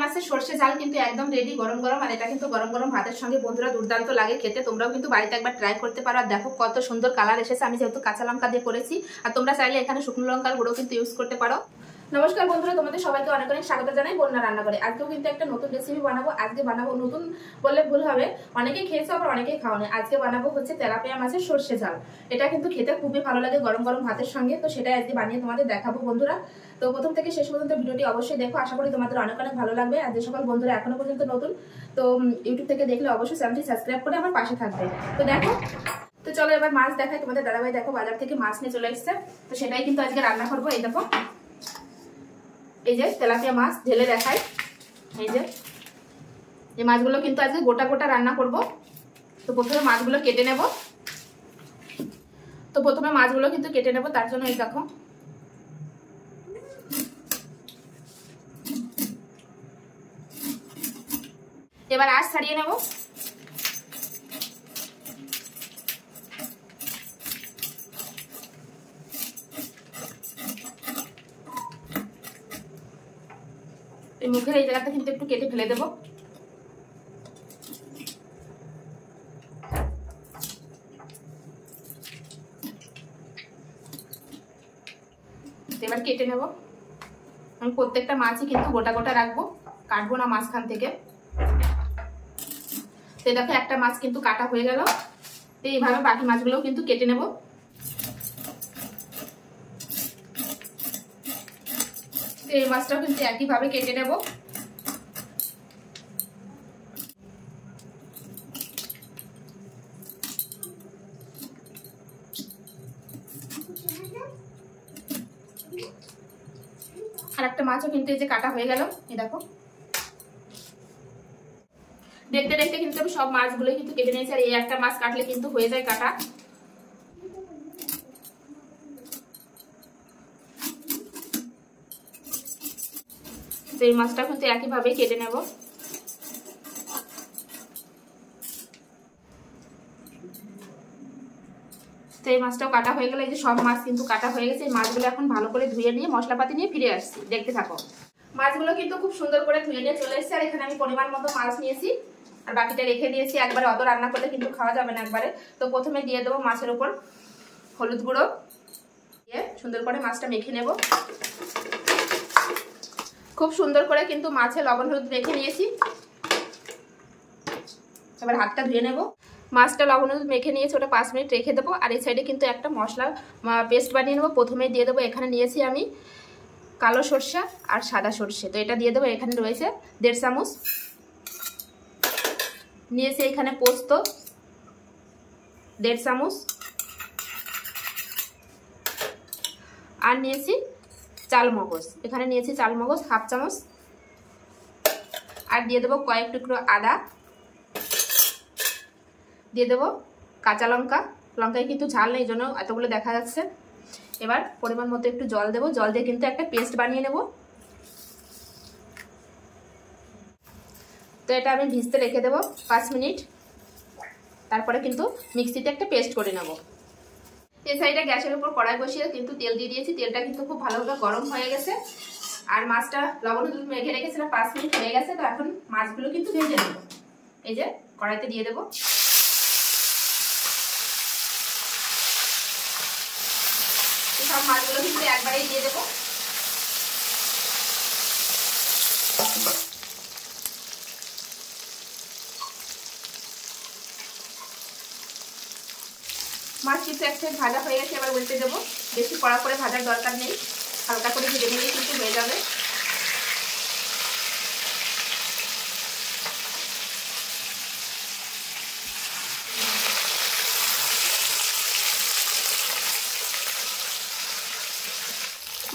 মাছের সর্ষে ঝাল কিন্তু একদম রেডি গরম গরম। আর এটা কিন্তু গরম গরম ভাতের সঙ্গে বন্ধুরা দুর্দান্ত লাগে খেতে। তোমরাও কিন্তু বাড়িতে একবার ট্রাই করতে পারো। আর দেখো কত সুন্দর কালার এসেছে। আমি যেহেতু কাঁচা লঙ্কা দিয়ে করেছি, আর তোমরা চাইলে এখানে শুকনো লঙ্কার গুঁড়ো কিন্তু ইউজ করতে পারো। নমস্কার বন্ধুরা, তোমাদের সবাইকে অনেক অনেক স্বাগত জানাই বন্যা রান্না করে। আজকেও কিন্তু একটা নতুন রেসিপি বানাবো। আজকে বানাবো, নতুন বললে ভুল হবে, অনেকেই খেয়েছো আবার অনেকেই খাওনি। আজকে বানাবো হচ্ছে তেলাপিয়া মাছের সর্ষে ঝাল। এটা কিন্তু খেতে খুবই ভালো লাগে গরম গরম ভাতের সঙ্গে। তো সেটাই আজকে বানিয়ে তোমাদের দেখাবো বন্ধুরা। তো প্রথম থেকে শেষ পর্যন্ত ভিডিওটি অবশ্যই দেখো, আশা করি তোমাদের অনেক অনেক ভালো লাগবে। আর যে সকল বন্ধুরা এখনো পর্যন্ত নতুন, তো ইউটিউব থেকে দেখলে অবশ্যই চ্যানেলটি সাবস্ক্রাইব করে আমার পাশে থাকবে। তো দেখো, তো চলো এবার মাছ দেখাই তোমাদের। দাদাভাই দেখো বাজার থেকে মাছ নিয়ে চলে এসেছে, তো সেটাই কিন্তু আজকে রান্না করবো। এই দেখো, এই যে তেলাপিয়া মাছ ঢেলে দেখাই। এই যে এই মাছগুলো কিন্তু আজকে গোটা গোটা রান্না করব। তো প্রথমে মাছগুলো কেটে নেব। তার জন্য এই দেখো এবার আঁশ ছাড়িয়ে নেব। এই মুখের এই জায়গাটা কিন্তু একটু কেটে ফেলে দেবো। এবার কেটে নেব। আমি প্রত্যেকটা মাছই কিন্তু গোটা গোটা রাখবো, কাটবো না মাঝখান থেকে। তো দেখো একটা মাছ কিন্তু কাটা হয়ে গেল। তো এইভাবে বাকি মাছগুলোও কিন্তু কেটে নেব। এই মাছটাও কিন্তু একইভাবে কেটে নেব। আর একটা মাছও কিন্তু এই যে কাটা হয়ে গেল। এই দেখো, দেখতে দেখতে কিন্তু আমি সব মাছগুলো কিন্তু কেটে নিয়েছি। আর এই একটা মাছ কাটলে কিন্তু হয়ে যায় কাটা। তো এই মাছটা কিন্তু একইভাবে কেটে নেব। তো এই মাছটাও কাটা হয়ে গেল। এই যে সব মাছ কিন্তু কাটা হয়ে গেছে। এই মাছগুলো এখন ভালো করে ধুয়ে নিয়ে মশলাপাতি নিয়ে ফিরে আসছি, দেখতে থাকো। মাছগুলো কিন্তু খুব সুন্দর করে ধুয়ে নিয়ে চলে এসেছে। আর এখানে আমি পরিমাণ মতো মাছ নিয়েছি, আর বাকিটা রেখে দিয়েছি। একবারে অত রান্না করলে কিন্তু খাওয়া যাবে না একবারে। তো প্রথমে দিয়ে দেবো মাছের উপর হলুদ গুঁড়ো দিয়ে সুন্দর করে মাছটা মেখে নেব। খুব সুন্দর করে কিন্তু মাছে লবণ হলুদ মেখে নিয়েছি। এবার হাতটা ধুয়ে নেব। মাছটা লবণ হলুদ মেখে নিয়েছি, ওটা 5 মিনিট রেখে দেবো। আর এই সাইডে কিন্তু একটা মশলা পেস্ট বানিয়ে নেবো। প্রথমে দিয়ে দেবো, এখানে নিয়েছি আমি কালো সরষে আর সাদা সরষে। তো এটা দিয়ে দেবো। এখানে রয়েছে 1.5 চামচ। নিয়েছি এখানে পোস্ত 1.5 চামচ। আর নিয়েছি চালমগজ, এখানে নিয়েছি চালমগজ 1/2 চামচ। আর দিয়ে দেবো কয়েক টুকরো আদা, দিয়ে দেবো কাঁচা লঙ্কা। লঙ্কায় কিন্তু ঝাল নেই, এই জন্য এতগুলো দেখা যাচ্ছে। এবার পরিমাণ মতো একটু জল দেবো। জল দিয়ে কিন্তু একটা পেস্ট বানিয়ে নেব। তো এটা আমি ভিজতে রেখে দেবো 5 মিনিট। তারপরে কিন্তু মিক্সিতে একটা পেস্ট করে নেব। এই সাইডে গ্যাসের উপর কড়াই বসিয়ে কিন্তু তেল দিয়ে দিয়েছি। তেলটা কিন্তু খুব ভালোভাবে গরম হয়ে গেছে। আর মাছটা লবণ হলুদ মেখে রেখেছিলাম, 5 মিনিট হয়ে গেছে। তো এখন মাছগুলো কিন্তু ভেজে নেব। এই যে কড়াইতে দিয়ে দেবো। সব মাছগুলো কিন্তু একবারেই দিয়ে দেবো। মাছ কিন্তু এক সাইড ভাজা হয়ে গেছে, এবার উল্টে দেবো। বেশি কড়া করে ভাজার দরকার নেই, হালকা করে ভেজে নিলেই কিন্তু হয়ে যাবে।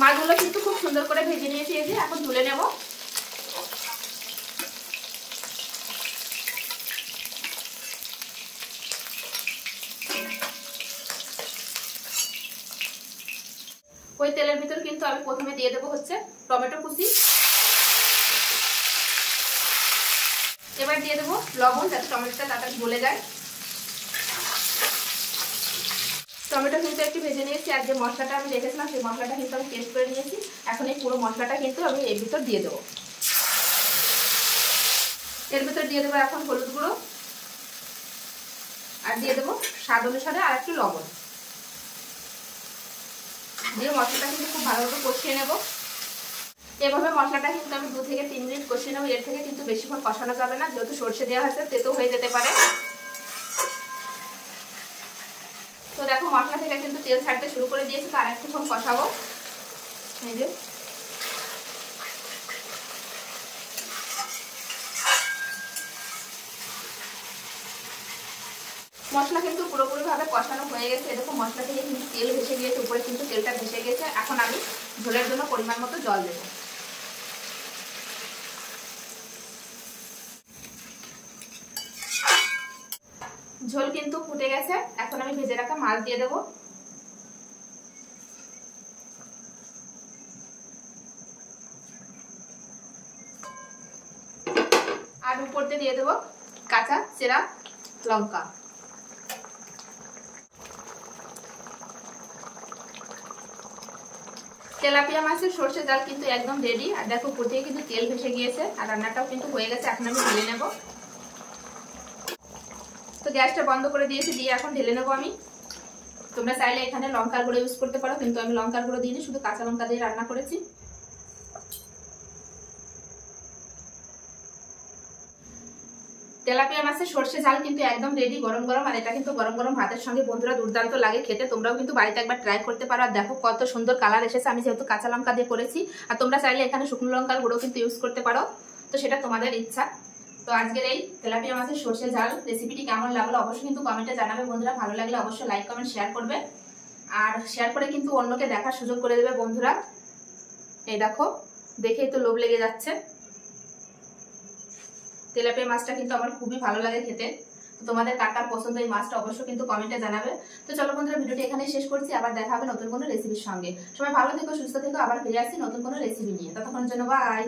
মাছগুলো কিন্তু খুব সুন্দর করে ভেজে নিয়েছি। এই যে এখন তুলে নেব। ওই তেলের ভিতর কিন্তু আমি প্রথমে দিয়ে দেবো হচ্ছে টমেটো কুচি। এবার দিয়ে দেবো লবণ, যাতে টমেটোটা তাড়াতাড়ি গলে যায়। টমেটো কিন্তু একটু ভেজে নিয়েছি। আর যে মশলাটা আমি রেখেছিলাম সেই মশলাটা কিন্তু আমি পেস্ট করে নিয়েছি। এখন এই পুরো মশলাটা কিন্তু আমি এর ভিতর দিয়ে দেবো। এর ভিতরে দিয়ে দেবো এখন হলুদ গুঁড়ো, আর দিয়ে দেবো স্বাদ অনুসারে আর একটু লবণ দিয়ে মশলাটা কিন্তু খুব ভালোভাবে কষিয়ে নেব। এভাবে মশলাটা কিন্তু আমি 2 থেকে 3 মিনিট কষিয়ে নেব। এর থেকে কিন্তু বেশিক্ষণ কষানো যাবে না, যেহেতু সরষে দেওয়া হয়েছে তেতো হয়ে যেতে পারে। তো দেখো মশলা থেকে কিন্তু তেল ছাড়তে শুরু করে দিয়েছে, তো আর একটুক্ষণ কষাবো। এই যে মশলা কিন্তু পুরোপুরি ভাবে কষানো হয়ে গেছে। এরকম মশলা থেকে কিন্তু তেল ভেসে গিয়েছে, উপরে কিন্তু তেলটা ভেসে গেছে। এখন আমি ঝোলের জন্য পরিমাণ মতো জল দেব। ঝোল কিন্তু ফুটে গেছে, এখন আমি ভেজে রাখা মাছ দিয়ে দেব। আর উপর দিয়ে দেব কাঁচা চেরা লঙ্কা। তেলাপিয়া মাছের সরষে জাল কিন্তু একদম রেডি। আর দেখো উপর থেকে কিন্তু তেল ভেসে গিয়েছে, আর রান্নাটাও কিন্তু হয়ে গেছে। এখন আমি ঢেলে নেব। তো গ্যাসটা বন্ধ করে দিয়েছি, দিয়ে এখন ঢেলে নেবো আমি। তোমরা চাইলে এখানে লঙ্কার গুঁড়ো ইউজ করতে পারো, কিন্তু আমি লঙ্কার গুঁড়ো দিইনি, শুধু কাঁচা লঙ্কা দিয়ে রান্না করেছি। তেলাপিয়া মাছের সরষে ঝাল কিন্তু একদম রেডি, গরম গরম। আর এটা কিন্তু গরম গরম ভাতের সঙ্গে বন্ধুরা দুর্দান্ত লাগে খেতে। তোমরাও কিন্তু বাড়িতে একবার ট্রাই করতে পারো। আর দেখো কত সুন্দর কালার এসেছে, আমি যেহেতু কাঁচা লঙ্কা দিয়ে করেছি। আর তোমরা চাইলে এখানে শুকনো লঙ্কার গুঁড়ো কিন্তু ইউজ করতে পারো, তো সেটা তোমাদের ইচ্ছা। তো আজকের এই তেলাপিয়া মাছের সরষে ঝাল রেসিপিটি কেমন লাগলো অবশ্যই কিন্তু কমেন্টে জানাবে বন্ধুরা। ভালো লাগলে অবশ্যই লাইক কমেন্ট শেয়ার করবে, আর শেয়ার করে কিন্তু অন্যকে দেখার সুযোগ করে দেবে বন্ধুরা। এই দেখো দেখেই তো লোভ লেগে যাচ্ছে। তেলাপিয়া মাছটা কিন্তু আমার খুবই ভালো লাগে খেতে। তোমাদের কার কার পছন্দ এই মাছটা অবশ্যই কিন্তু কমেন্টে জানাবে। তো চলো বন্ধুরা, ভিডিওটি এখানেই শেষ করছি। আবার দেখা হবে নতুন কোনো রেসিপির সঙ্গে। সবাই ভালো থেকো, সুস্থ থেকো। আবার ফিরে আসছি নতুন কোনো রেসিপি নিয়ে। ততক্ষণের জন্য বাই।